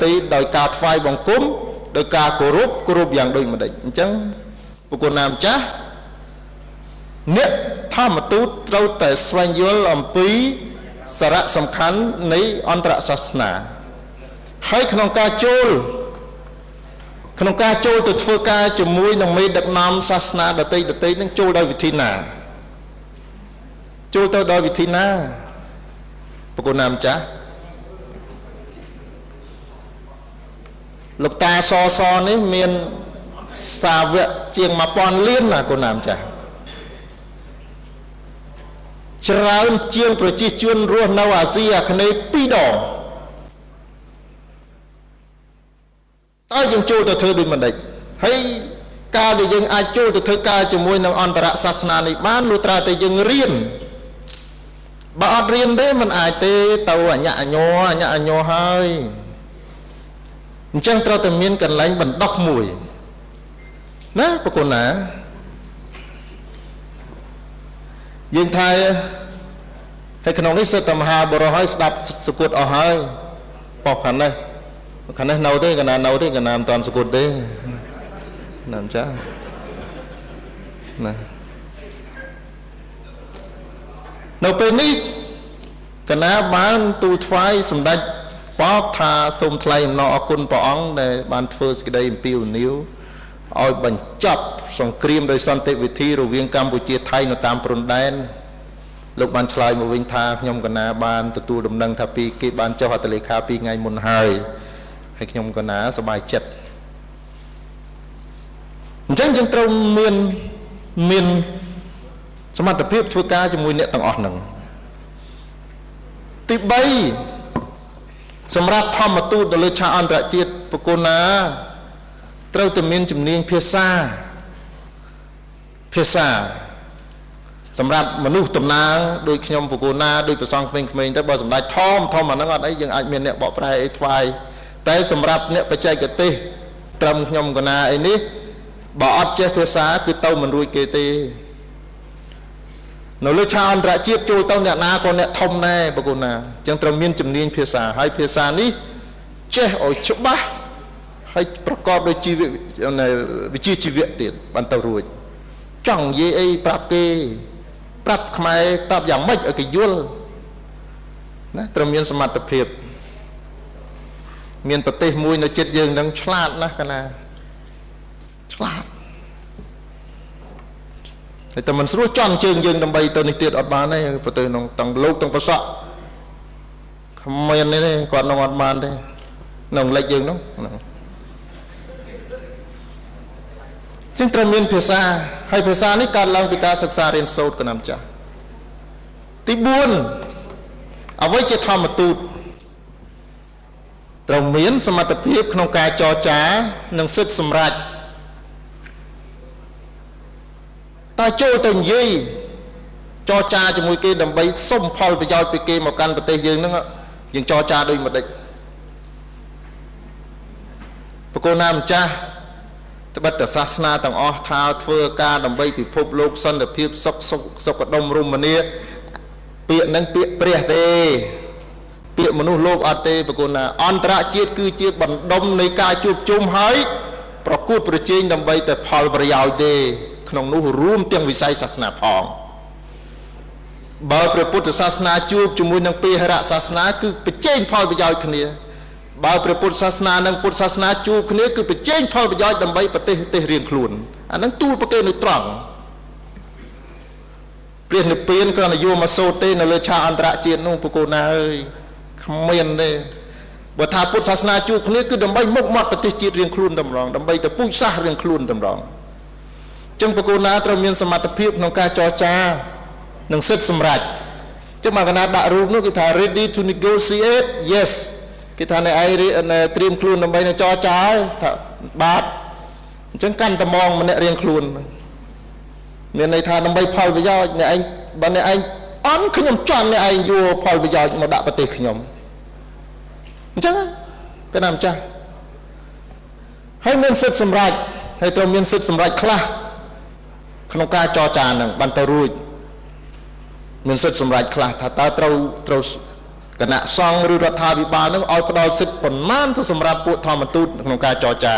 ទីដោយការថ្វាយបង្គំដោយការគោរពយ៉ាងដូចម្ដេចអញ្ចឹងបុគ្គលណាម្ចាស់អ្នកធម្មទូតត្រូវតែស្វែងយល់អំពីសារៈសំខាន់នៃអន្តរសាសនាហើយក្នុងការចូលទៅធ្វើការជាមួយនឹងមេដឹកនាំសាសនាដទៃនឹងចូលដោយវិធីណាចូលទៅដោយវិធីណាបុគ្គលណាម្ចាស់លោកតាសនេះមានសាវកជាង 1000 លានណាកូនណាម្ចាស់ច្រើនជាងប្រជាជនរស់នៅអាស៊ីអាគ្នេយ៍2 ដងតើយើងចូលទៅធ្វើដូចម្ដេចហើយការដែលយើងអាចចូលទៅធ្វើការជាមួយនឹងអន្តរសាសនានេះបានលុះត្រាតែយើងរៀនបើអត់រៀនទេមិនអាចទេទៅអញ្ញអញ័រហើយអញ្ចឹងត្រូវតែមានកន្លែងបណ្ដុះមួយណាប្រគុណណាយើងថាហើយក្នុងនេះសិទ្ធិមហាបរោះហើយស្ដាប់សគុតអស់ហើយបោះខាងនេះនៅទេកណានៅទេកណាមិនតាន់សគុតទេណាចាណានៅពេលនេះកណាបានទូលថ្វាយសម្ដេចបបថាសូមថ្លែងអំណរអគុណព្រះអង្គដែលបានធ្វើសេចក្តីអំពាវនាវឲ្យបញ្ចប់សង្គ្រាមដោយសន្តិវិធីរវាងកម្ពុជាថៃនៅតាមព្រំដែនលោកបានឆ្លើយមកវិញថាខ្ញុំកណាបានទទួលដំណឹងថាពីគេបានចុះហត្ថលេខា2 ថ្ងៃមុនហើយខ្ញុំកណាសប្បាយចិត្តអញ្ចឹងយើងត្រូវមានសមត្ថភាពធ្វើការជាមួយអ្នកទាំងអស់ហ្នឹងទី3សម្រាប់ធម្មទូតទៅលើឆាកអន្តរជាតិបុគ្គលណាត្រូវតែមានជំនាញភាសាសម្រាប់មនុស្សតំណាងដូចខ្ញុំបុគ្គលណាដូចប្រសងក្មេងៗទៅបើសម្ដេចធំអាហ្នឹងអត់អីយើងអាចមានអ្នកបកប្រែអីថ្វាយតែសម្រាប់អ្នកបច្ចេកទេសត្រឹមខ្ញុំកណាអីនេះបើអត់ចេះភាសាគឺទៅមិនរួចគេទេនៅលើឆាកអន្តរជាតិចូលទៅអ្នកណាក៏អ្នកធំដែរបុគ្គលណាអញ្ចឹងត្រូវមានជំនាញភាសាហើយភាសានេះចេះឲ្យច្បាស់ហើយប្រកបដោយវិជ្ជាជីវៈទៀតបានទៅរួចចង់និយាយអីប្រាប់គេប្រាប់ខ្មែរប្រាប់យ៉ាងម៉េចឲ្យគេយល់ណាត្រូវមានសមត្ថភាពមានប្រទេសមួយនៅជិតយើងនឹងឆ្លាតណាស់កណាឆ្លាតតែតែមិនស្រួលចន់ជើងយើងដើម្បីទៅនេះទៀតអត់បានទេប្រទេសក្នុងទាំងលោកទាំងប្រសក់គ្មានទេគាត់នឹងអត់បានទេក្នុងលេខយើងនោះចឹងត្រូវមានភាសាហើយភាសានេះកើតឡើងពីការសិក្សារៀនសូត្រកណាម្ចាស់ទី4អ្វីជាធម្មទូតត្រូវមានសមត្ថភាពក្នុងការចរចានិងសិទ្ធិសម្រេចតើចូលទៅនិយាយចរចាជាមួយគេដើម្បីសុំផលប្រយោជន៍ពីគេមកកាន់ប្រទេសយើងហ្នឹងយើងចរចាដូចមួយដេចបុគ្គលណាម្ចាស់ត្បិតតែសាសនាទាំងអស់ថាធ្វើការដើម្បីពិភពលោកសន្តិភាពសុខដុមរមនាពាក្យហ្នឹងពាក្យព្រះទេពាក្យមនុស្សលោកអត់ទេបុគ្គលណាអន្តរជាតិគឺជាបណ្ដុំនៃការជួបជុំហើយប្រកួតប្រជែងដើម្បីតែផលប្រយោជន៍ទេក្នុងនោះរួមទាំងវិស័យសាសនាផងបើព្រះពុទ្ធសាសនាជួបជាមួយនឹងពេហរសាសនាគឺប្រជែងផលប្រយោជន៍គ្នាបើព្រះពុទ្ធសាសនានិងពុទ្ធសាសនាជួបគ្នាគឺប្រជែងផលប្រយោជន៍ដើម្បីប្រទេសរៀងខ្លួនអាហ្នឹងទូលប្រកេននៅត្រង់ព្រះនិព្វានគ្រាន់តែយកមកសូត្រទេនៅលើឆាកអន្តរជាតិនោះបុគ្គលណាអើយគ្មានទេបើថាពុទ្ធសាសនាជួបគ្នាគឺដើម្បីមុខមាត់ប្រទេសជាតិរៀងខ្លួនតម្រងដើម្បីទៅពូជសាសន៍រៀងខ្លួនតម្រងចឹងបុគ្គលណាត្រូវមានសមត្ថភាពក្នុងការចរចានិងសិទ្ធិសម្រេចចឹងមកកណាដាក់រូបនោះគេថា ready to negotiate yes គេថាអ្នកឯងត្រៀមខ្លួនដើម្បីនឹងចរចាថាបាទអញ្ចឹងកាន់តែមងម្នាក់រៀងខ្លួនមានន័យថាដើម្បីផលប្រយោជន៍អ្នកឯងបើអ្នកឯងអន់ខ្ញុំចង់អ្នកឯងយកផលប្រយោជន៍មកដាក់ប្រទេសខ្ញុំអញ្ចឹងគេណាម្ចាស់ហើយមានសិទ្ធិសម្រេចហើយត្រូវមានសិទ្ធិសម្រេចខ្លះក្នុងការចរចានឹងបានទៅរួចមានសិទ្ធិសម្រេចខ្លះថាតើត្រូវ គណៈសង្ឃឬរដ្ឋាភិបាលនឹងឲ្យផ្ដល់សិទ្ធិប៉ុន្មានទៅសម្រាប់ពួកធម្មទូតក្នុងការចរចា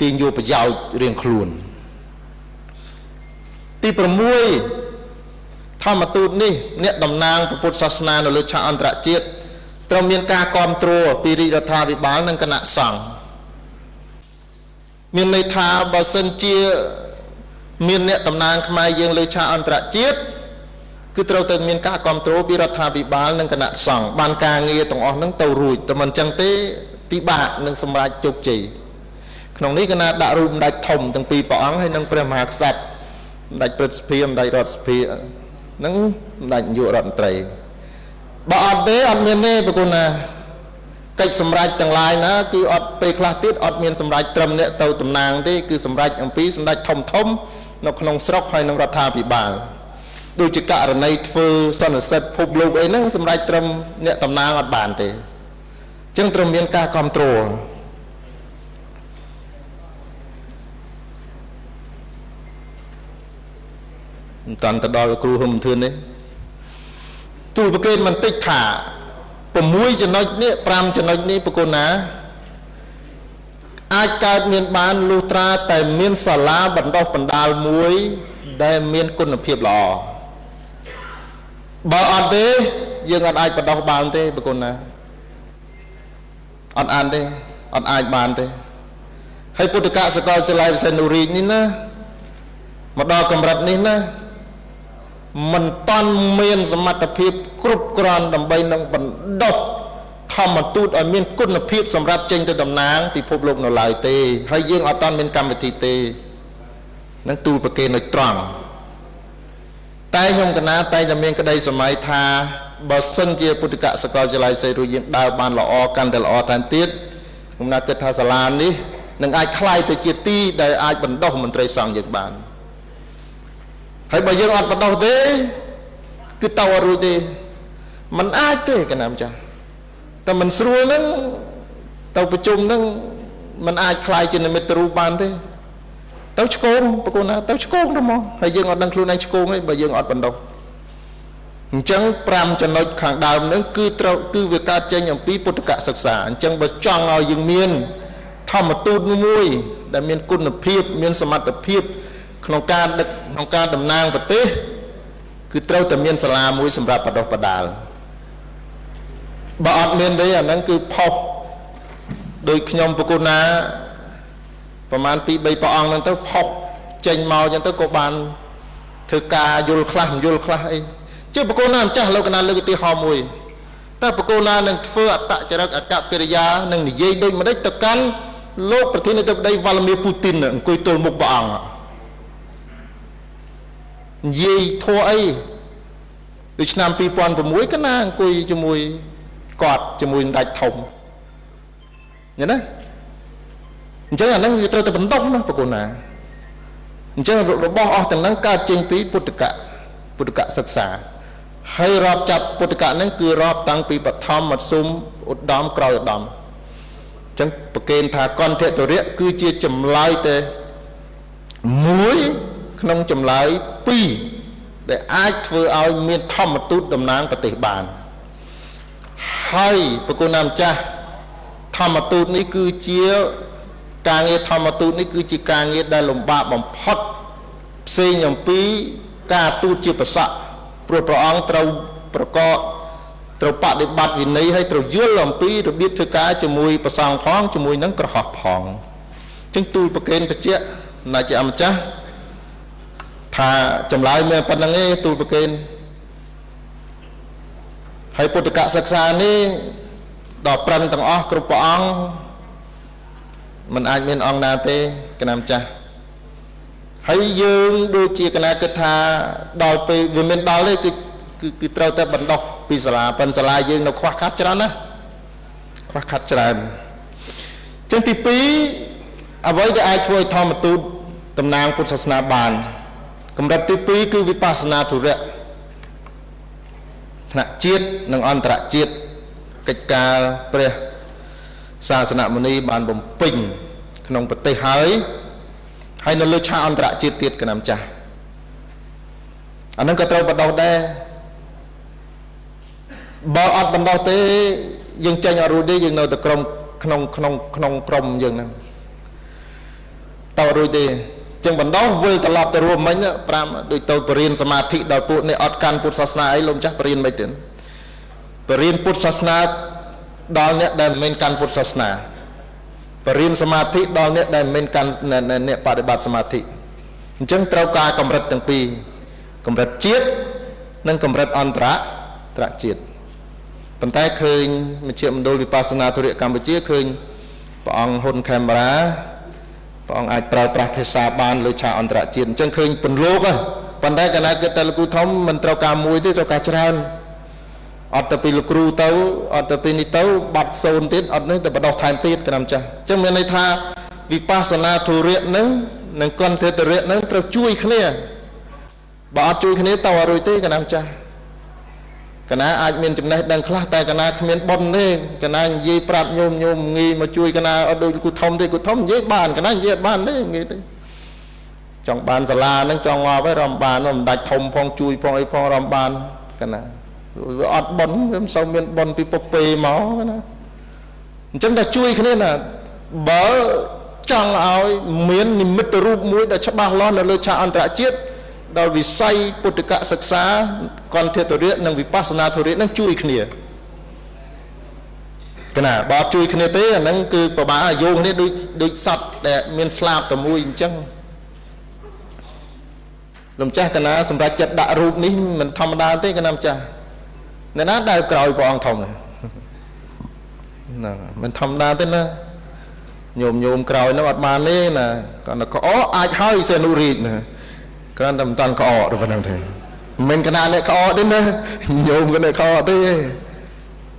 ទាញយកប្រយោជន៍រៀងខ្លួនទី6ធម្មទូតនេះអ្នកតំណាងពុទ្ធសាសនានៅលើឆាកអន្តរជាតិត្រូវមានការគាំទ្រពីរាជរដ្ឋាភិបាលនិងគណៈសង្ឃមានន័យថាបើសិនជាមានអ្នកតំណាងខ្មែរយើងលើឆាកអន្តរជាតិគឺត្រូវតែមានការគាំទ្រពីរដ្ឋាភិបាលនិងគណៈសង្ឃបានការងារទាំងអស់ហ្នឹងទៅរួចតែមិនចឹងទេពិបាកនឹងសម្រេចជោគជ័យក្នុងនេះគណៈដាក់រូបសម្ដេចធំទាំងពីរព្រះអង្គហើយនិងព្រះមហាក្សត្រសម្ដេចព្រឹទ្ធសភាសម្ដេចរដ្ឋសភានឹងសម្ដេចនាយករដ្ឋមន្ត្រីបើអត់ទេអត់មានទេប្រគុណណាកិច្ចសម្រេចទាំងឡាយណាគឺអត់ពេលខ្លះទៀតអត់មានសម្រេចត្រឹមអ្នកទៅតំណាងទេគឺសម្រេចអំពីសម្ដេចធំនៅក្នុងស្រុកហើយនឹងរដ្ឋាភិបាលដូចជាករណីធ្វើសន្និសីទភពលោកអីហ្នឹងសម្រេចត្រឹមអ្នកតំណាងអត់បានទេអញ្ចឹងត្រូវមានការគ្រប់គ្រងមិនតាន់ទៅដល់គ្រូហ៊ុនធឿននេះទូលប្រកេតមិនតិចថា6ចំណុចនេះ5ចំណុចនេះប្រគុណណាអាចកើតមានបានលុះត្រាតែមានសាលាបណ្ដុះបណ្ដាលមួយដែលមានគុណភាពល្អបើអត់ទេយើងអត់អាចបណ្ដុះបានទេប្រគុណណាអត់អានទេអត់អាចបានទេហើយពុទ្ធកសាកលវិទ្យាល័យវិសេនុរីកនេះណាមកដល់កម្រិតនេះណាមិនតាន់មានសមត្ថភាពគ្រប់គ្រាន់ដើម្បីនឹងបណ្ដុះធម្មទូតឲ្យមានគុណភាពសម្រាប់ចេញទៅតំណាងពិភពលោកនៅឡើយទេហើយយើងអត់តាន់មានកម្មវិធីទេនឹងទូលប្រកេននៅត្រង់តែខ្ញុំកណាតែតែមានក្តីសម័យថាបើសិនជាពុទ្ធកសាកលវិទ្យាល័យផ្សេងរួចយើងដើរបានល្អកាន់តែល្អថែមទៀតខ្ញុំណាគិតថាសាលានេះនឹងអាចคล้ายទៅជាទីដែលអាចបណ្ដុះមន្ត្រីសង្ឃយើងបានហើយបើយើងអត់បណ្ដុះទេគឺតើអត់រួចទេมันអាចទេកណាម្ចាស់តែមិនស្រួលហ្នឹងទៅប្រជុំហ្នឹងมันអាចคล้ายជានិមិត្តរូបបានទេទៅឆ្កូងប្រគល់ណាទៅឆ្កូងទៅមកហើយយើងអត់ដឹងខ្លួនឯងឆ្កូងទេបើយើងអត់បណ្ដុះអញ្ចឹង5ចំណុចខាងដើមហ្នឹងគឺវាកើតចេញអំពីពុទ្ធកសិក្សាអញ្ចឹងបើចង់ឲ្យយើងមានធម្មទូតមួយដែលមានគុណភាពមានសមត្ថភាពក្នុងការដឹកក្នុងការតំណាងប្រទេសគឺត្រូវតែមានសាលាមួយសម្រាប់បណ្ដុះបណ្ដាលបើអត់មានទេអាហ្នឹងគឺផុសដោយខ្ញុំប្រគុណណាប្រហែល2-3ព្រះអង្គហ្នឹងទៅផុសចេញមកអញ្ចឹងទៅក៏បានធ្វើការយល់ខ្លះមិនយល់ខ្លះអីជាប្រគុណណាម្ចាស់លោកកណាលើកឧទាហរណ៍មួយតែប្រគុណណានឹងធ្វើអត្តចរិតអកកិរិយានឹងនិយាយដូចម្ដេចទៅកាន់លោកប្រធានាធិបតីវ៉ាឡាមីពូទីនអង្គុយទល់មុខព្រះអង្គនិយាយធัวអីដូចឆ្នាំ2006កណាអង្គុយជាមួយគាត់ជាមួយសម្ដេចធំឃើញទេអញ្ចឹងអាហ្នឹងវាត្រូវតែបណ្ដុះណាប្រគុណណាអញ្ចឹងរបស់អស់ទាំងហ្នឹងកើតចេញពីពុទ្ធកសិក្សាហើយរាប់ចាប់ពុទ្ធកហ្នឹងគឺរាប់តាំងពីបឋមមធ្យមឧត្តមក្រោយឧត្តមអញ្ចឹងប្រកេនថាកន្ធទរៈគឺជាចម្លើយតែមួយក្នុងចម្លើយ2ដែលអាចធ្វើឲ្យមានធម្មទូតតំណាងប្រទេសបានហើយប្រគុណណាម្ចាស់ធម្មទូតនេះគឺជាការងារធម្មទូតនេះគឺជាការងារដែលលំបាកបំផុតផ្សេងអំពីការទូតជាប្រស័ក្តិព្រោះព្រះអង្គត្រូវបដិបត្តិវិន័យហើយត្រូវយល់អំពីរបៀបធ្វើការជាមួយប្រសង់ផងជាមួយនឹងក្រហមផងអញ្ចឹងទូលប្រកេនបច្ចៈណាជាអម្ចាស់ថាចម្លើយមានប៉ុណ្្នឹងឯងទូលប្រកេនហើយពុទ្ធកសិក្សានេះដល់ប្រឹងទាំងអស់គ្រប់ព្រះអង្គមិនអាចមានអង្គណាទេគណៈម្ចាស់ហើយយើងដូចជាគណៈគិតថាដល់ពេលវាមានដល់ទេគឺត្រូវតែបណ្ដុះពីសាលាប៉ុន្តែសាលាយើងនៅខ្វះខាតច្រើនណាខ្វះខាតច្រើនចឹងទី2អ្វីដែលអាចធ្វើឲ្យធម្មទូតតំណាងពុទ្ធសាសនាបានកម្រិតទី2គឺវិបស្សនាធុរៈថ្នាក់ជាតិនិងអន្តរជាតិកិច្ចការព្រះសាសនមុនីបានបំពេញក្នុងប្រទេសហើយនៅលើឆាកអន្តរជាតិទៀតគណៈម្ចាស់អានឹងក៏ត្រូវបដោះដែរ បើអត់បណ្ដោះទេយើងចេញអត់រួចទេយើងនៅតែក្នុងក្រុមយើងហ្នឹងតើរួចទេចឹងបណ្ដោះវិលត្រឡប់ទៅរួមមិញ5ដូចទៅបរិញ្ញាសមាធិដល់ពួកនេះអត់កាន់ពុទ្ធសាសនាអីលោកម្ចាស់បរិញ្ញាមិនទៀតបរិញ្ញាពុទ្ធសាសនាដល់អ្នកដែលមិនកាន់ពុទ្ធសាសនាបរិញ្ញាសមាធិដល់អ្នកដែលមិនកាន់អ្នកបដិបត្តិសមាធិអញ្ចឹងត្រូវការកម្រិតទាំងពីរកម្រិតជាតិនិងកម្រិតអន្តរជាតិប៉ុន្តែឃើញមជ្ឈមណ្ឌលវិបស្សនាធុរៈកម្ពុជាឃើញព្រះអង្គហ៊ុនខេមរាព្រះអង្គអាចប្រើប្រាស់ភាសាបានលើឆាកអន្តរជាតិអញ្ចឹងឃើញពន្លកប៉ុន្តែកាលណាគិតតែលោកគ្រូធំមិនត្រូវការមួយទេត្រូវការច្រើនអត់ទៅពីលោកគ្រូទៅអត់ទៅពីនេះទៅបាត់សូនទៀតអត់នេះទៅបដោះថែមទៀតកណ្ដាំចាស់អញ្ចឹងមានន័យថាវិបស្សនាធុរៈនឹងនិងកន្ធធុរៈនឹងត្រូវជួយគ្នាបើអត់ជួយគ្នាទៅអត់រួចទេកណ្ដាំចាស់កណាអាចមានចំណេះដឹងខ្លះតែកណាគ្មានបុណ្យទេកណានិយាយប្រាប់ញោមងាយមកជួយកណាអត់ដូចគូធំទេគូធំនិយាយបានកណានិយាយអត់បានទេងាយទេចង់បានសាលាហ្នឹងចង់ងាប់ហើយរំបានមិនដាច់ធំផងជួយផងអីផងរំបានកណាវាអត់បុណ្យវាមិនសូវមានបុណ្យពីពុកពេមកណាអញ្ចឹងតែជួយគ្នាណាបើចង់ឲ្យមាននិមិត្តរូបមួយដែលច្បាស់លាស់នៅលើឆាកអន្តរជាតិដល់វិស័យពុទ្ធិកសិក្សាកន្ធធុរៈនិងវិបស្សនាធុរៈនឹងជួយគ្នាកណាបើជួយគ្នាទេអាហ្នឹងគឺប្របាយោងគ្នាដូចសត្វដែលមានស្លាបតែមួយអញ្ចឹងលោកម្ចាស់កណាសម្រាប់ចិត្តដាក់រូបនេះមិនធម្មតាទេកណាម្ចាស់អ្នកណាដែលក្រោយព្រះអង្គធំហ្នឹងមិនធម្មតាទេណាញោមក្រោយនោះអត់បានទេណាគាត់ទៅក្អកអាចហើយសេនុរាជណាគ្រាន់តែមិនតាន់ក្អកទៅប៉ុណ្្នឹងទេមិនកណាអ្នកក្អកទេណាញោមក៏អ្នកក្អកទេ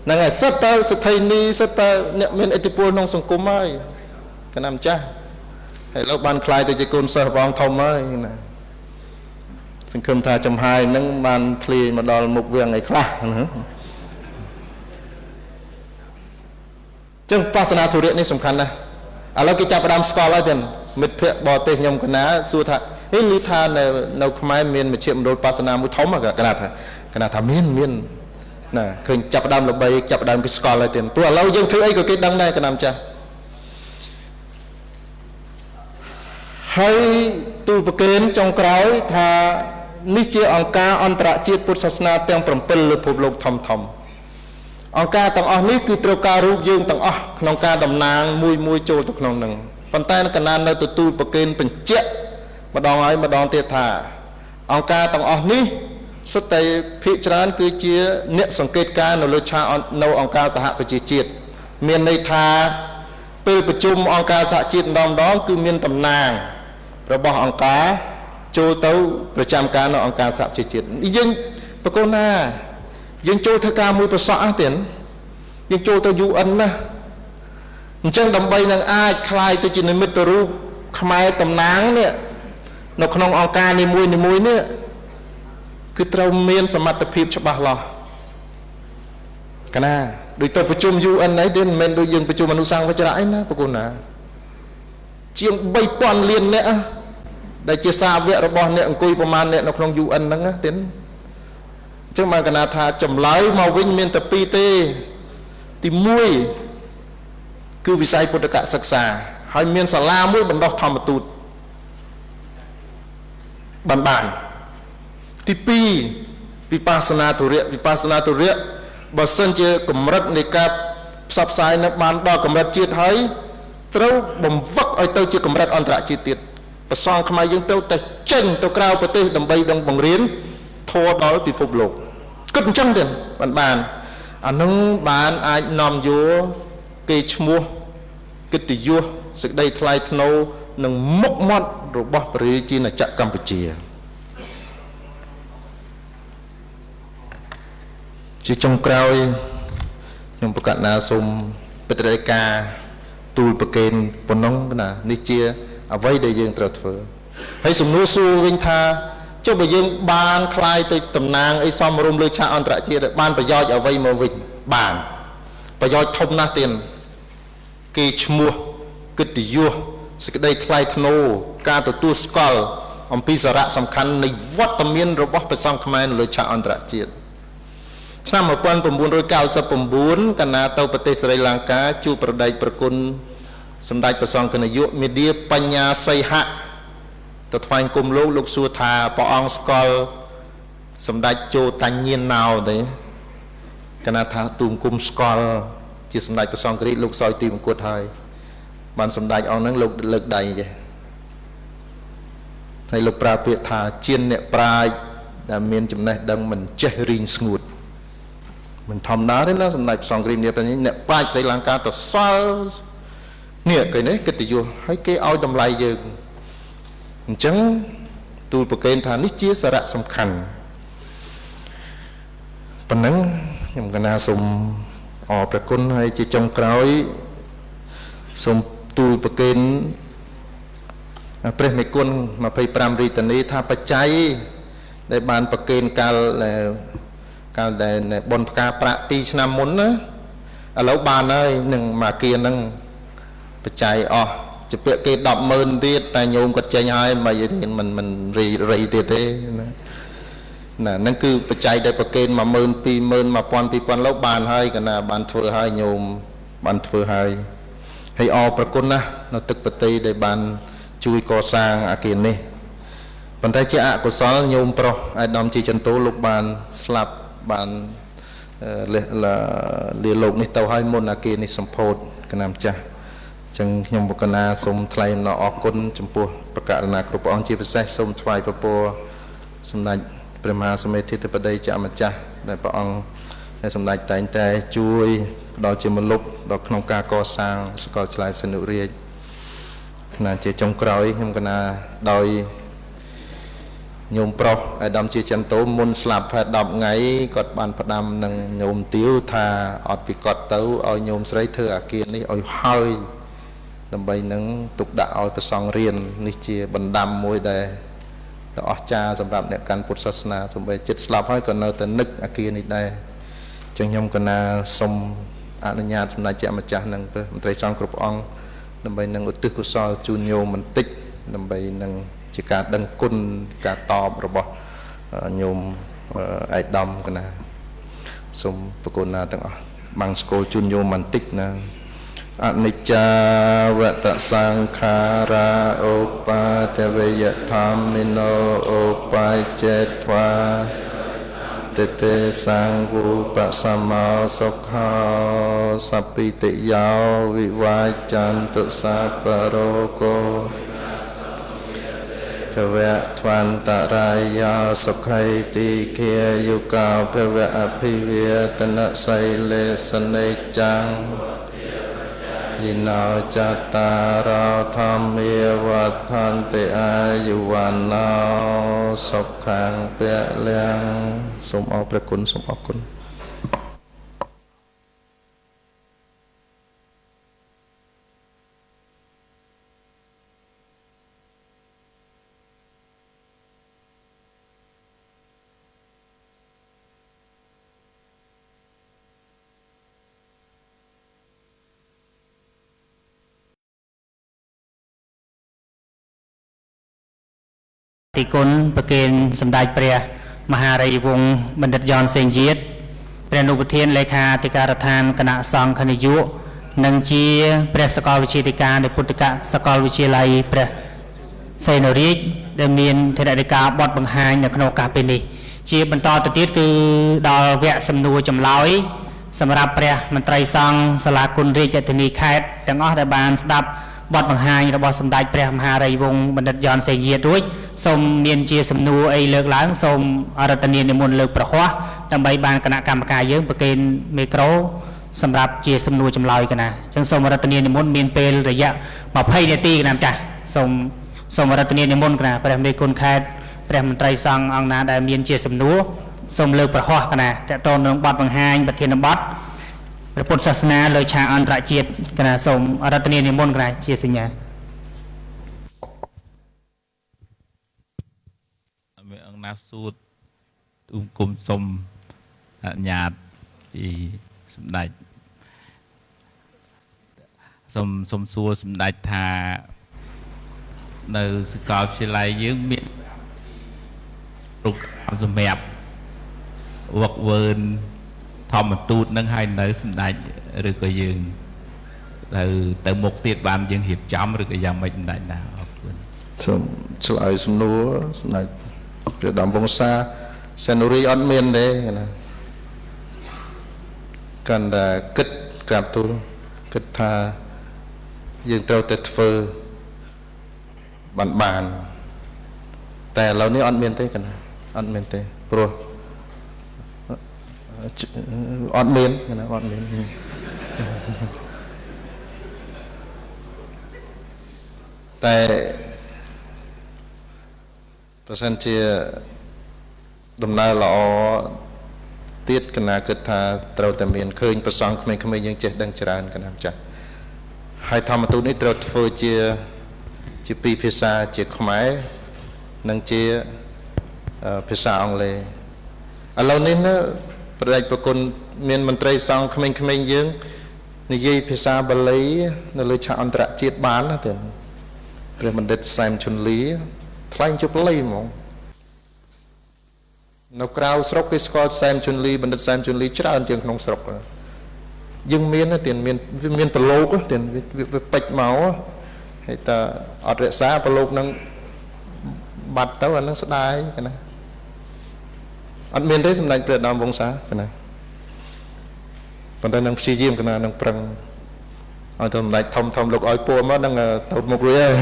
ហ្នឹងហើយសិតទៅសិទ្ធិនីសិតទៅអ្នកមានឥទ្ធិពលក្នុងសង្គមហើយកណាម្ចាស់ហើយលោកបានខ្លាយទៅជាកូនសិស្សព្រះអង្គធំហើយណាសង្ឃឹមថាចំហាយហ្នឹងបានធ្លាយមកដល់មុខវាំងឯខ្លះណាចឹងបស្សនាធុរៈនេះសំខាន់ណាស់ឥឡូវគេចាប់ផ្ដើមស្គាល់ហើយទេមិត្តភ័ក្តិបរទេសខ្ញុំកណាសួរថាហេឮថានៅខ្មែរមានមជ្ឈមណ្ឌលបស្សនាមួយធំកណាថាមានណាឃើញចាប់ផ្ដើមល្បីចាប់ផ្ដើមគេស្គាល់ហើយទេព្រោះឥឡូវយើងធ្វើអីក៏គេដឹងដែរកណាម្ចាស់ហើយទូលប្រកេនចុងក្រោយថានេះជាអង្គការអន្តរជាតិពុទ្ធសាសនាទាំង7លើពិភពលោកធំអង្គការទាំងអស់នេះគឺត្រូវការរូបយើងទាំងអស់ក្នុងការតំណាងមួយចូលទៅក្នុងនឹងប៉ុន្តែកណានៅទទួលប្រកេនបញ្ជាក់ម្ដងហើយម្ដងទៀតថាអង្គការទាំងអស់នេះសុទ្ធតែភាគច្រើនគឺជាអ្នកសង្កេតការនៅលើឆាកនៅអង្គការសហប្រជាជាតិមានន័យថាពេលប្រជុំអង្គការសហជាតិម្ដងគឺមានតំណាងរបស់អង្គការចូលទៅប្រចាំការនៅអង្គការសហប្រជាជាតិយើងប្រកូនណាយើងចូលធ្វើការមួយប្រសក់អស់ទៀតយើងចូលទៅ UN ណាអញ្ចឹងដើម្បីនឹងអាចคลายទៅជានិមិត្តរូបខ្មែរតំណាងនេះនៅក្នុងអង្គការនីមួយនេះគឺត្រូវមានសមត្ថភាពច្បាស់លាស់កណាដូចទៅប្រជុំ UN អីទេមិនមែនដូចយើងប្រជុំអនុសង្ឃវចរៈអីណាប្រគុណណាជាង 3000 លានអ្នកដែលជាសាវករបស់អ្នកអង្គុយប្រមាណអ្នកនៅក្នុង UN ហ្នឹងទេអញ្ចឹងបានកណាថាចម្លើយមកវិញមានតែពីរទេទី1គឺវិស័យពុទ្ធិកសិក្សាហើយមានសាលាមួយបណ្ដោះធម្មទូតបានទី2វិបស្សនាធុរៈបើសិនជាកម្រិតនៃការផ្សព្វផ្សាយនៅបានដល់កម្រិតជាតិហើយត្រូវបំវឹកឲ្យទៅជាកម្រិតអន្តរជាតិទៀតប្រសងខ្មែរយើងទៅតែចេញទៅក្រៅប្រទេសដើម្បីនឹងបង្រៀនធម៌ដល់ពិភពលោកគិតអញ្ចឹងទេបានអានឹងបានអាចនាំយកគេឈ្មោះកិត្តិយសសេចក្តីថ្លៃថ្នូរនិងមុខមាត់របស់ប្រជាជាតិណាចក្រកម្ពុជាជាចុងក្រោយខ្ញុំប្រកាសណាសូមបិទរាយការណ៍ទូលប្រកេនប៉ុណ្ណឹងណានេះជាអ្វីដែលយើងត្រូវធ្វើហើយសំណួរសួរវិញថាចុះបើយើងបានคลายទៅតំណាងអីសមរម្យលើឆាកអន្តរជាតិបានប្រយោជន៍អ្វីមកវិញបានប្រយោជន៍ធំណាស់ទៀតគេឈ្មោះកិត្តិយសសេចក្តីថ្លៃថ្នូរការទទួលស្គាល់អំពីសារៈសំខាន់នៃវត្តមានរបស់ព្រះសង្ឃខ្មែរនៅលើឆាកអន្តរជាតិ ឆ្នាំ1999កណាទៅប្រទេសស្រីលង្កាជួបប្រដេកប្រគុណសម្ដេចព្រះសង្ឃនាយកមេឌាបញ្ញាសីហៈទៅថ្វាយគុំលោកសួរថាព្រះអង្គស្គាល់សម្ដេចជោតាញៀនណោទេកណាថាទូមគុំស្គាល់ជាសម្ដេចព្រះសង្ឃរាជលោកសោយទីមង្គតហើយបានសម្ដេចអង្គហ្នឹងលោកលើកដៃចេះហើយលោកប្រើពាក្យថាជាអ្នកប្រាជ្ញដែលមានចំណេះដឹងមិនចេះរីងស្ងួតមិនធម្មតាទេណាសម្ដេចព្រះសង្ឃរាជនេះអ្នកប្រាជ្ញស្រីលង្កាទៅសល់នេះគេនេះកិត្តិយសហើយគេឲ្យតម្លៃយើងអញ្ចឹងទូលប្រកេនថានេះជាសារៈសំខាន់ប៉ុណ្ណឹងខ្ញុំកណាសូមអរព្រះគុណហើយជាចុងក្រោយសូមទូលប្រកេនព្រះមេគុណ25រីតនីថាបច្ច័យដែលបានប្រកេនកាលដែលបនផ្កាប្រាក់2ឆ្នាំមុនណាឥឡូវបានហើយនឹងមកគៀនហ្នឹងបច្ច័យអស់ជាពាក្យគេ 100000 ទៀតតែញោមគាត់ចេញហើយមិនមិនរីទៀតទេណាហ្នឹងគឺបច្ច័យដែលប្រកេន 10000 20000 1000 2000លោកបានហើយកណាបានធ្វើហើយញោមបានធ្វើហើយហើយអរប្រគុណណាស់នៅទឹកប្រទីដែលបានជួយកសាងអាគារនេះប៉ុន្តែជាអកុសលញោមប្រុសអាយដាមជាចន្ទោលោកបានស្លាប់បានលាលោកនេះទៅហើយមុនអាគារនេះសម្ពោធកណាម្ចាស់អញ្ចឹងខ្ញុំបកណាសូមថ្លែងអំណរអគុណចំពោះប្រកាសណាគ្រប់ព្រះអង្គជាពិសេសសូមថ្វាយពពរសម្ដេចព្រះមហាសមេធិបតីចក្រម្ចាស់ដែលព្រះអង្គដែលសម្ដេចតែងតែជួយផ្ដល់ជាមលុបដល់ក្នុងការកសាងសកលឆ្លើយសនុរាជណាជាចុងក្រោយខ្ញុំកណាដោយញោមប្រុសអាដាមជាចន្ទោមុនស្លាប់ផែ10ថ្ងៃគាត់បានផ្ដាំនឹងញោមទាវថាអត់ពីគាត់ទៅឲ្យញោមស្រីធ្វើអាគារនេះឲ្យហើយដើម្បីនឹងទុកដាក់ឲ្យប្រសង់រៀននេះជាបណ្ដាំមួយដែលអស្ចារ្យសម្រាប់អ្នកកាន់ពុទ្ធសាសនាសូម្បីចិត្តស្លាប់ហើយក៏នៅតែនឹកអាគារនេះដែរអញ្ចឹងខ្ញុំកណាសូមអនុញ្ញាតសម្ដេចម្ចាស់នឹងព្រះមន្ត្រីសង្ឃគ្រប់អង្គដើម្បីនឹងឧទ្ទិសកុសលជូនញោមបន្តិចដើម្បីនឹងជាការដឹងគុណការតបរបស់ញោមឯកឧត្តមកណាសូមប្រគុណណាទាំងអស់បាំងស្គលជូនញោមបន្តិចណាអនិច្ចាវតសង្ខារាឧបាទវយធម្មិណោឧបាយចេត្វាតេតេសង្ឃុបសមោសុខោសពិតិយោវិវាចន្តុសាបរោគោភវៈធ្វន្តរាយោសុខៃតិគាយុកោភវៈអភិវាទនសីលេសនេจังយិណោចតារោធម្មាវត្ថន្តិអាយុវណ្ណោសុខังពលំសូមអរព្រះគុណសូមអរគុណទីគុណប្រគេនសម្ដេចព្រះមហារាជវង្សបណ្ឌិតយ៉នសេងជាតិព្រះអនុប្រធានលេខាធិការដ្ឋានគណៈសង្ឃនាយកនិងជាព្រះសាកលវិទ្យាធិការនៃពុទ្ធកសាកលវិទ្យាល័យព្រះសេនរាជដែលមានធរណីការបទបង្ហាញនៅក្នុងឱកាសពេលនេះជាបន្តទៅទៀតគឺដល់វគ្គសំណួរចម្លើយសម្រាប់ព្រះមន្ត្រីសង្ឃសាលាគុណរាជធានីខេត្តទាំងអស់ដែលបានស្ដាប់បទបង្ហាញរបស់សម្ដេចព្រះមហារាជវង្សបណ្ឌិតយ៉នសេងជាតិរួចសូមមានជាសំណួរអីលើកឡើងសូមអរតនានិមន្តលើកប្រហ័សដើម្បីបានគណៈកម្មការយើងប្រគេនមីក្រូសម្រាប់ជាសំណួរចម្លើយកណាអញ្ចឹងសូមអរតនានិមន្តមានពេលរយៈ20នាទីកណាម្ចាស់សូមអរតនានិមន្តកណាព្រះមេគុណខេត្តព្រះមន្ត្រីសង្ឃអង្គណាដែលមានជាសំណួរសូមលើកប្រហ័សកណាតកតងនឹងបទបង្ហាញប្រធានបទព្រះពុទ្ធសាសនាលើឆាកអន្តរជាតិកណាសូមអរតនានិមន្តកណាជាសញ្ញាមេអង្គណាសួតទូមគុំសុំអនុញ្ញាតពីសម្ដេចសុំសួរសម្ដេចថានៅសាកលវិទ្យាល័យយើងមានប្រូក្រាមសម្រាប់វឹកវើ ធម្មទូតនឹងឲ្យនៅសម្ដេចឬក៏យើងទៅមុខទៀតបានយើងរៀបចំឬក៏យ៉ាងម៉េចមិនដាច់ណាអរគុណសូមឆ្លើយសំណួរសម្ដេចព្រះដំបងសាសេនុរីអត់មានទេណាកាន់តែគិតក្រាបទូលគិតថាយើងត្រូវតែធ្វើបានតែឥឡូវនេះអត់មានទេកណាអត់មានទេព្រោះអត់មានកណាអត់មានតែប្រសិនជាដំណើរល្អទៀតកណាគិតថាត្រូវតែមានឃើញប្រសងក្មេងៗយើងចេះដឹងច្រើនកណាចាស់ហើយធម្មទូតនេះត្រូវធ្វើជាពីរភាសាជាខ្មែរនិងជាភាសាអង់គ្លេសឥឡូវនេះណាប្រដេចប្រគុណមានមន្ត្រីសង្ឃក្មេងៗយើងនិយាយភាសាបាលីនៅលើឆាកអន្តរជាតិបានណាទេព្រះបណ្ឌិតសែមជុនលីថ្លែងជប់លីហ្មងនៅក្រៅស្រុកគេស្គាល់សែមជុនលីបណ្ឌិតសែមជុនលីច្រើនជាងក្នុងស្រុកយើងមានទេមានប្រឡូកទេវាពេចមកហើយតើអត់រក្សាប្រឡូកនឹងបាត់ទៅអានឹងស្ដាយកណាអត់មានទេសម្ដេចព្រះដំបងសាកណាប៉ុន្តែនឹងព្យាយាមកណានឹងប្រឹងឲ្យទៅសម្ដេចធំលោកឲ្យពួរមកនឹងទៅមុខរួចហើយ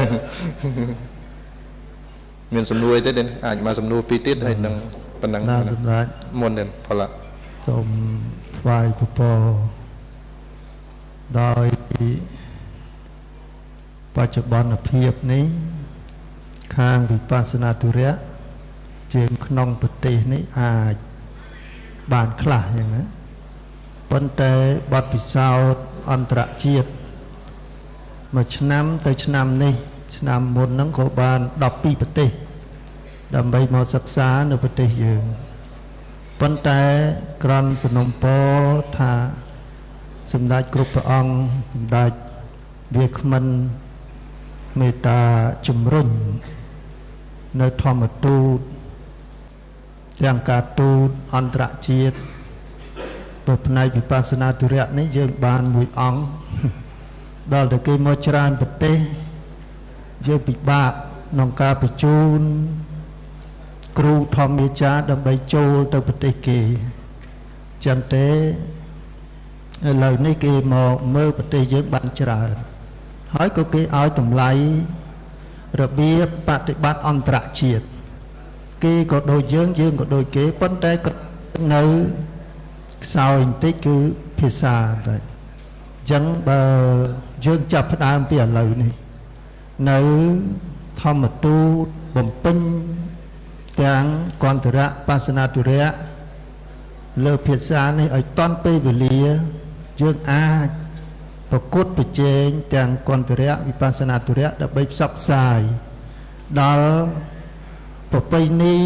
មានសំណួរទេអាចមកសំណួរពីរទៀតហើយនឹងប៉ុណ្ណឹងណាសម្ដេចមុនទេផលសូមថ្វាយពពដោយបច្ចុប្បន្នភាពនេះខាងវិបស្សនាទុរៈជាងក្នុងប្រទេសនេះអាចបានខ្លះយ៉ាងណាប៉ុន្តែបទពិសោធន៍អន្តរជាតិមួយឆ្នាំទៅឆ្នាំនេះឆ្នាំមុនហ្នឹងក៏បាន12ប្រទេសដើម្បីមកសិក្សានៅប្រទេសយើងប៉ុន្តែក្រំសំណុំពរថាសម្ដេចគ្រប់ព្រះអង្គសម្ដេចវាគ្មិនមេត្តាជំរុញនៅធម្មទូតទាំងការទូតអន្តរជាតិប្រផ្នែកវិបស្សនាទុរៈនេះយើងបានមួយអង្គដល់តែគេមកច្រើនប្រទេសយើងពិបាកក្នុងការបញ្ជូនគ្រូធម្មយាចារ្យដើម្បីចូលទៅប្រទេសគេចឹងទេឥឡូវនេះគេមកមើលប្រទេសយើងបានច្រើនហើយក៏គេឲ្យតម្លៃរបៀបបប្រតិបត្តិអន្តរជាតិគេក៏ដូចយើងក៏ដូចគេប៉ុន្តែក៏នៅខ្សោយបន្តិចគឺភាសាតែអញ្ចឹងបើយើងចាប់ផ្ដើមពីឥឡូវនេះនៅធម្មទូតបំពេញទាំងកន្តរៈបាសនាទុរៈលើភាសានេះឲ្យតន់ពេលវេលាយើងអាចប្រកួតប្រជែងទាំងកន្តរៈវិបស្សនាទុរៈដើម្បីផ្សព្វផ្សាយដល់ប្រពៃណី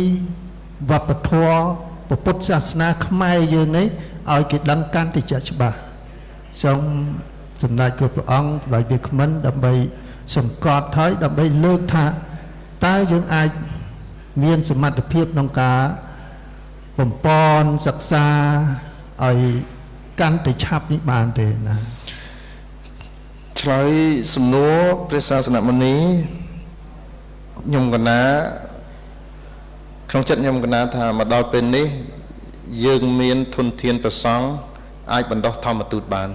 វប្បធម៌ពុទ្ធសាសនាខ្មែរយើងនេះឲ្យគេដឹងកាន់តែច្បាស់សូមសម្ដេចគ្រប់ព្រះអង្គថ្វាយវាគ្មិនដើម្បីសង្កត់ហើយដើម្បីលើកថាតើយើងអាចមានសមត្ថភាពក្នុងការបំពន់សិក្សាឲ្យកាន់តែឆាប់នេះបានទេណាឆ្លើយសំណួរព្រះសាសនមុនីខ្ញុំកណាក្នុងចិត្តខ្ញុំកណាថាមកដល់ពេលនេះយើងមានធនធានប្រសង់អាចបណ្ដោះធម្មទូតបាន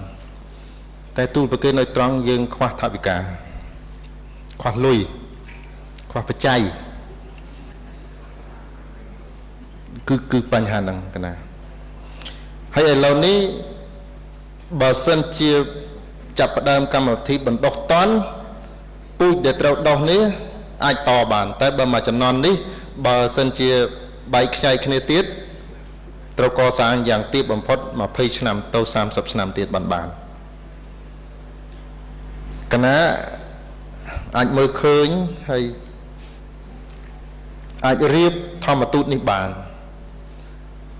តែទូលប្រគេននៅត្រង់យើងខ្វះថវិកាខ្វះលុយខ្វះបច្ច័យគឺបញ្ហាហ្នឹងកណាហើយឥឡូវនេះបើសិនជាចាប់ផ្ដើមកម្មវិធីបណ្ដុះតន់ពូជដែលត្រូវដោះនេះអាចតបានតែបើមកចំណន់នេះបើសិនជាបែកខ្ចីគ្នាទៀតត្រូវកសាងយ៉ាងទាបបំផុត20ឆ្នាំទៅ30ឆ្នាំទៀតបានកណាអាចមើលឃើញហើយអាចរៀបធម្មទូតនេះបាន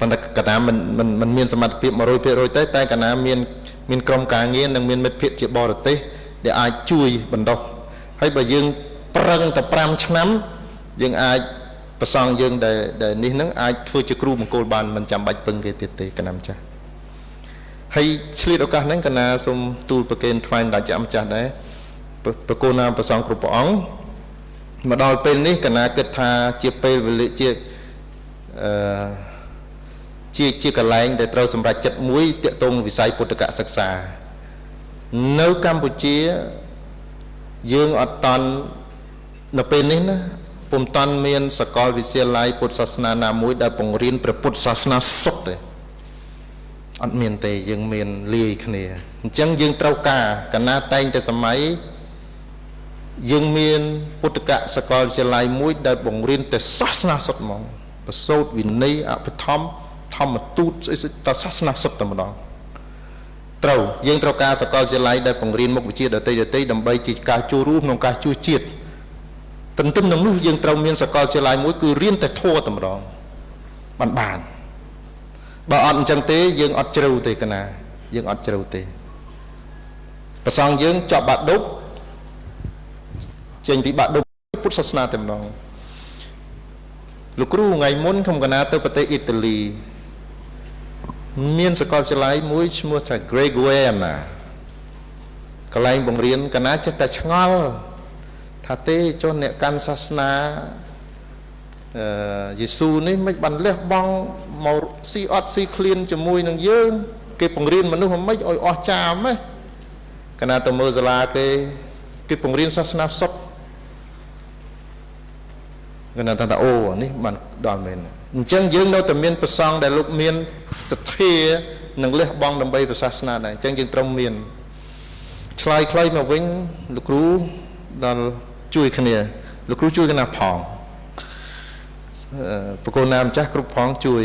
ប៉ុន្តែកណាមិនមានសមត្ថភាព 100% តែកណាមានក្រុមការងារនិងមានមិត្តភ័ក្តិជាបរទេសដែលអាចជួយបណ្ដុះហើយបើយើងប្រឹងតែ5ឆ្នាំយើងអាចប្រសងយើងដែលនេះនឹងអាចធ្វើជាគ្រូបង្គោលបានមិនចាំបាច់ពឹងគេទៀតទេកណាម្ចាស់ ហើយឆ្លៀតឱកាសហ្នឹងកណាសូមទូលប្រគេនថ្វាយម្ដេចចាស់ម្ចាស់ដែរប្រគល់ណាព្រះសង្ឃគ្រប់ព្រះអង្គមកដល់ពេលនេះកណាគិតថាជាពេលវេលាជាកន្លែងដែលត្រូវសម្រេចចិត្តមួយទាក់ទងវិស័យពុទ្ធកសិក្សានៅកម្ពុជាយើងអត់តន់នៅពេលនេះណាពុំតន់មានសកលវិទ្យាល័យពុទ្ធសាសនាណាមួយដែលបង្រៀនព្រះពុទ្ធសាសនាសុទ្ធទេអត់មានទេយើងមានលាយគ្នាអញ្ចឹងយើងត្រូវការកណាតែងតែសម័យយើងមានពុទ្ធកសកលវិទ្យាល័យមួយដែលបង្រៀនតែសាសនាសុទ្ធហ្មងប្រសូតវិន័យអភិធម្មធម្មទូតតសាសនាសុទ្ធតែម្ដងត្រូវយើងត្រូវការសកលវិទ្យាល័យដែលបង្រៀនមុខវិជ្ជាដទៃដើម្បីជាការចូលរួមក្នុងការជួយជាតិទន្ទឹមនឹងនោះយើងត្រូវមានសកលវិទ្យាល័យមួយគឺរៀនតែធម៌តែម្ដងបានបើអត់អញ្ចឹងទេយើងអត់ជ្រៅទេកណាយើងអត់ជ្រៅទេប្រសងយើងចប់បាក់ឌុបចេញពីបាក់ឌុបពុទ្ធសាសនាតែម្ដងលោកគ្រូថ្ងៃមុនខ្ញុំកណាទៅប្រទេសអ៊ីតាលីមានសកលវិទ្យាល័យមួយឈ្មោះថា Gregoriana កន្លែងបង្រៀនកណាចេះតែឆ្ងល់ថាទេជនអ្នកកាន់សាសនាយេស៊ូនេះមិនបានលះបង់មកស៊ីអត់ស៊ីឃ្លានជាមួយនឹងយើងគេបង្រៀនមនុស្សមិនឲ្យអស់ចាមទេកណាទៅមើលសាលាគេបង្រៀនសាសនាសុទ្ធកណាថាអូនេះបានដល់មែនអញ្ចឹងយើងនៅតែមានប្រសងដែលលោកមានសទ្ធានឹងលះបង់ដើម្បីសាសនាដែរអញ្ចឹងយើងត្រូវមានឆ្លើយខ្លីមកវិញលោកគ្រូដល់ជួយគ្នាលោកគ្រូជួយកណាផងប្រគល់ណាម្ចាស់គ្រប់ផងជួយ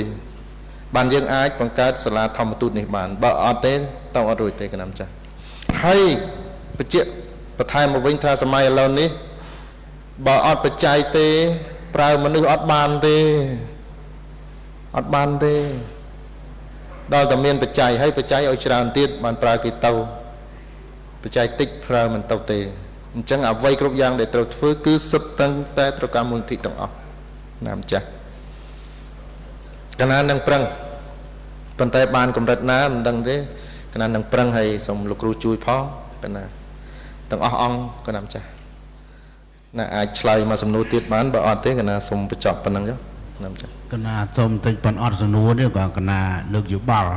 បានយើងអាចបង្កើតសាលាធម្មទូតនេះបានបើអត់ទេតើអត់រួចទេកណាម្ចាស់ហើយបញ្ជាក់បន្ថែមមកវិញថាសម័យឥឡូវនេះបើអត់បច្ច័យទេប្រើមនុស្សអត់បានទេដល់តែមានបច្ច័យហើយបច្ច័យឲ្យច្រើនទៀតបានប្រើគេទៅបច្ច័យតិចប្រើមិនទៅទេអញ្ចឹងអ្វីគ្រប់យ៉ាងដែលត្រូវធ្វើគឺសុទ្ធតែត្រូវការមូលនិធិទាំងអស់ណាម្ចាស់កណានឹងប្រឹងប៉ុន្តែបានកម្រិតណាមិនដឹងទេកណានឹងប្រឹងហើយសូមលោកគ្រូជួយផងកណាទាំងអស់អង្គកណាម្ចាស់ណាអាចឆ្លើយមកសំណួរទៀតបានបើអត់ទេកណាសូមបញ្ចប់ប៉ុណ្្នឹងចុះណាម្ចាស់កណាសូមតិចប៉ុនអត់សំណួរនេះក៏កណាលើកយោបល់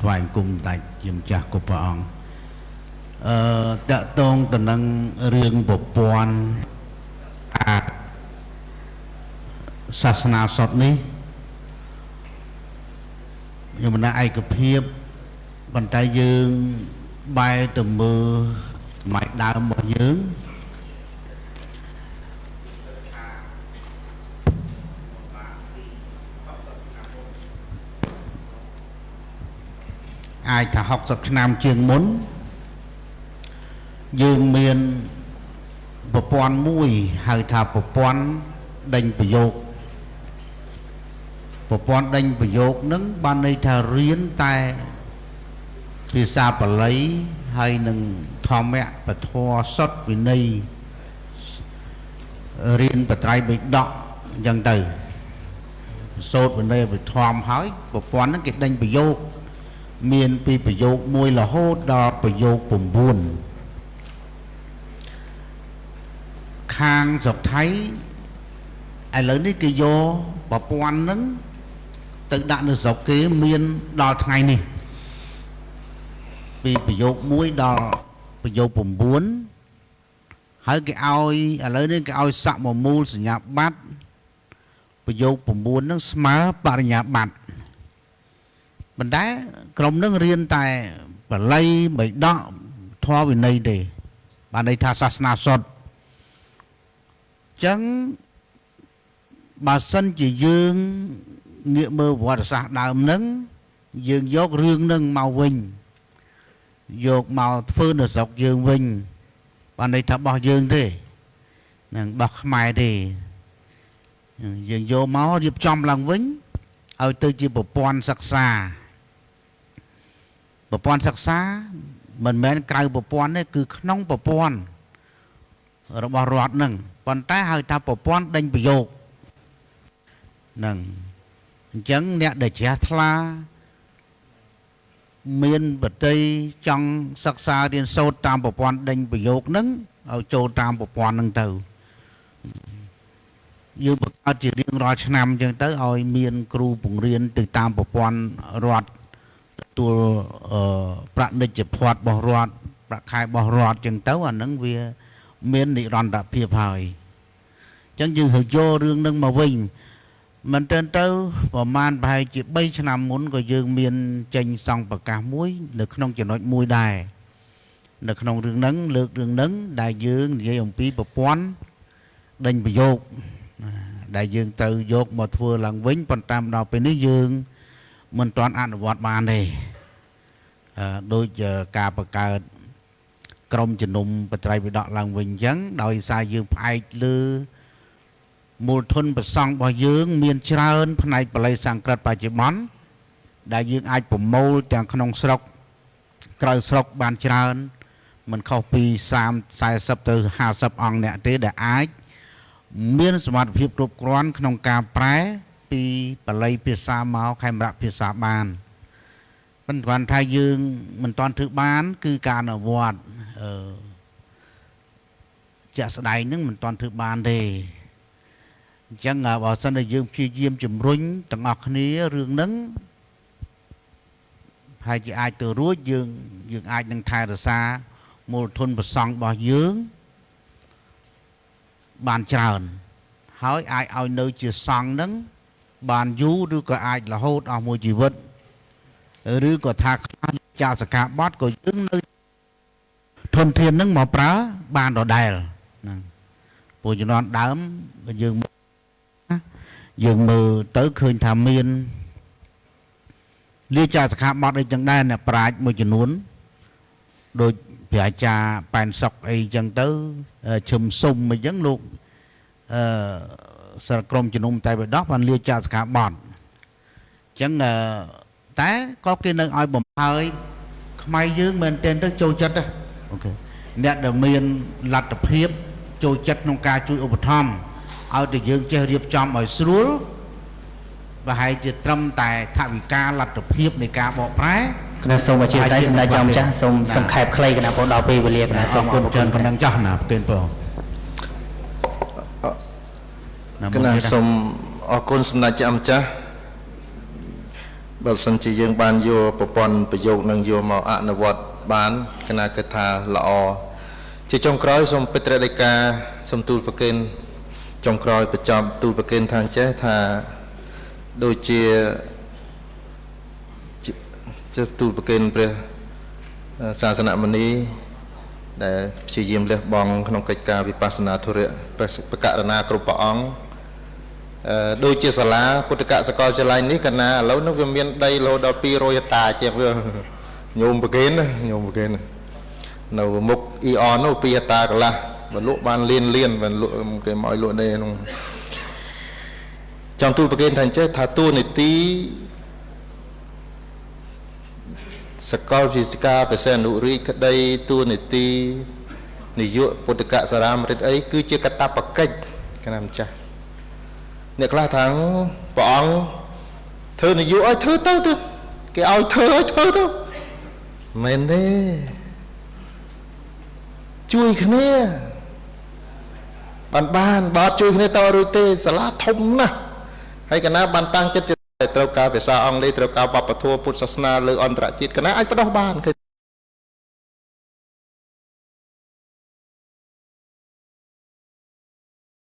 ថ្វាយគុំតាច់ជាម្ចាស់គ្រប់ព្រះអង្គតកតងទៅនឹងរឿងប្រព័ន្ធសាសនាសុទ្ធនេះខ្ញុំមិនឯកភាពប៉ុន្តែយើងបែរទៅមើលសម័យដើមរបស់យើងអាចថា60ឆ្នាំជាងមុនយើងមានប្រព័ន្ធមួយហៅថាប្រព័ន្ធដេញប្រយោគនឹងបានន័យថារៀនតែភាសាបាលីហើយនឹងធម្មៈពធសុទ្ធវិន័យរៀនបត្រៃបិដកអញ្ចឹងទៅសូត្រវិន័យវិធម្មហើយប្រព័ន្ធហ្នឹងគេដេញប្រយោគមានពីប្រយោគ1រហូតដល់ប្រយោគ9ខាងស្រុកថៃឥឡូវនេះគេយកប្រព័ន្ធហ្នឹងទៅដាក់នៅស្រុកគេមានដល់ថ្ងៃនេះពីប្រយោគ1ដល់ប្រយោគ9ហើយគេឲ្យឥឡូវនេះគេឲ្យសាក់មកមូលសញ្ញាបត្រប្រយោគ9ហ្នឹងស្មើបរិញ្ញាបត្រប៉ុន្តែក្រុមនឹងរៀនតែបាលីបិដកធម៌វិន័យទេបានន័យថាសាសនាសុទ្ធចឹងបើសិនជាយើងងាកមើលប្រវត្តិសាស្ត្រដើមហ្នឹងយើងយករឿងហ្នឹងមកវិញយកមកធ្វើនៅស្រុកយើងវិញបានន័យថារបស់យើងទេនឹងរបស់ខ្មែរទេយើងយកមករៀបចំឡើងវិញឲ្យទៅជាប្រព័ន្ធសិក្សាមិនមែនក្រៅប្រព័ន្ធទេគឺក្នុងប្រព័ន្ធរបស់រដ្ឋហ្នឹងប៉ុន្តែហៅថាប្រព័ន្ធដេញប្រយោគហ្នឹងអញ្ចឹងអ្នកដែលជ្រះថ្លា មានបតីចង់សិក្សារៀនសូត្រតាមប្រព័ន្ធដេញប្រយោគហ្នឹងឲ្យចូលតាមប្រព័ន្ធហ្នឹងទៅយើងបង្កើតជារៀងរាល់ឆ្នាំអញ្ចឹងទៅឲ្យមានគ្រូបង្រៀនទៅតាមប្រព័ន្ធរដ្ឋទទួលប្រាក់និច្ចភ័តរបស់រដ្ឋប្រាក់ខែរបស់រដ្ឋអញ្ចឹងទៅអាហ្នឹងវាមាននិរន្តរភាពហើយអញ្ចឹងយើងយករឿងហ្នឹងមកវិញមិនទៅប្រហែលប្រហែលជា3ឆ្នាំមុនក៏យើងមានចេញសង្ឃប្រកាសមួយនៅក្នុងចំណុចមួយដែរនៅក្នុងរឿងហ្នឹងលើករឿងហ្នឹងដែលយើងនិយាយអំពីប្រព័ន្ធដេញប្រយោគដែលយើងទៅយកមកធ្វើឡើងវិញប៉ុន្តែដល់ពេលនេះយើងមិនទាន់អនុវត្តបានទេដូចការបង្កើតក្រុមជំនុំបត្រៃវិដកឡើងវិញអញ្ចឹងដោយសារយើងផ្អែកលើមូលធនប្រសង់របស់យើងមានច្រើនផ្នែកបល័យសង្ក្រិតបច្ចុប្បន្នដែលយើងអាចប្រមូលទាំងក្នុងស្រុកក្រៅស្រុកបានច្រើនមិនខុសពី30 40ទៅ50អង្គអ្នកទេដែលអាចមានសមត្ថភាពគ្រប់គ្រាន់ក្នុងការប្រែពីបល័យភាសាមកខេមរៈភាសាបានប៉ុន្តែគាត់ថាយើងមិនទាន់ធ្វើបានគឺការអនុវត្តជាក់ស្ដែងនឹងមិនទាន់ធ្វើបានទេអញ្ចឹងបើសិនតែយើងព្យាយាមជំរុញទាំងអស់គ្នារឿងហ្នឹងហើយជាអាចទៅរួចយើងអាចនឹងថែរក្សាមូលធនប្រសង់របស់យើងបានច្រើនហើយអាចឲ្យនៅជាសង្ឃហ្នឹងបានយូរឬក៏អាចរហូតអស់មួយជីវិតឬក៏ថាខ្លះចាសកាបត់ក៏យើងនៅធនធានហ្នឹងមកប្រើបានដដែលហ្នឹងពួកជំនាន់ដើមយើងមើលទៅឃើញថាមានលាចាសកាបត់អីចឹងដែរអ្នកប្រាជ្ញមួយចំនួនដូចព្រះអាចារ្យប៉ែនសុកអីចឹងទៅឈឹមសុំអីចឹងលោកសារក្រុមជំនុំតែបិដកបានលាចាសកាបត់អញ្ចឹងតែក៏គេនៅឲ្យបំផើយខ្មែរយើងមែនទែនទៅចូលចិត្តដែរអូខេអ្នកដែលមានលទ្ធភាពចូលចិត្តក្នុងការជួយឧបត្ថម្ភឲ្យតែយើងចេះរៀបចំឲ្យស្រួលប្រហែលជាត្រឹមតែថវិកាលទ្ធភាពនៃការបកប្រែគណៈសូមអធិស្ឋានសម្ដេចចៅម្ចាស់សូមសង្ខេបខ្លីគណៈដល់ពេលវេលាគណៈសូមអរគុណប៉ុណ្ណឹងចាស់ណាប្រគេនពរគណៈសូមអរគុណសម្ដេចចៅម្ចាស់បើសិនជាយើងបានយកប្រព័ន្ធប្រយោគនឹងយកមកអនុវត្តបានគណៈគិតថាល្អជាចុងក្រោយសូមពិត្រដីកាសូមទូលប្រគេនចុងក្រោយប្រចាំទូលប្រគេនថាចេះថាដូចជាទូលប្រគេនព្រះសាសនមុនីដែលព្យាយាមលះបង់ក្នុងកិច្ចការវិបស្សនាធុរៈប្រករណាគ្រប់ព្រះអង្គដូចជាសាលាពុទ្ធកសកលវិទ្យាល័យនេះកណាឥឡូវនោះវាមានដីលោដល់200ហិកតាជាងវាញោមប្រគេនញោមប្រគេននៅមុខអ៊ីអននោះ2ហិកតាកន្លះបើលក់បានលៀនបានលក់គេមកឲ្យលក់ដែរនោះចង់ទូលប្រគេនថាអញ្ចេះថាតួនាទីសកលវិទ្យាបសេនុរីក្តីតួនាទីនាយកពុទ្ធកសារាមរិទ្ធអីគឺជាកតបកិច្ចគណៈម្ចាស់អ្នកខ្លះថាព្រះអង្គធ្វើនាយកឲ្យធ្វើទៅគេឲ្យធ្វើឲ្យធ្វើទៅមែនទេជួយគ្នាបានបើអត់ជួយគ្នាទៅរួចទេសាលាធំណាស់ហើយកណាបានតាំងចិត្តត្រូវការភាសាអង់គ្លេសត្រូវការវប្បធម៌ពុទ្ធសាសនាលើអន្តរជាតិកណាអាចបដោះបានឃើញ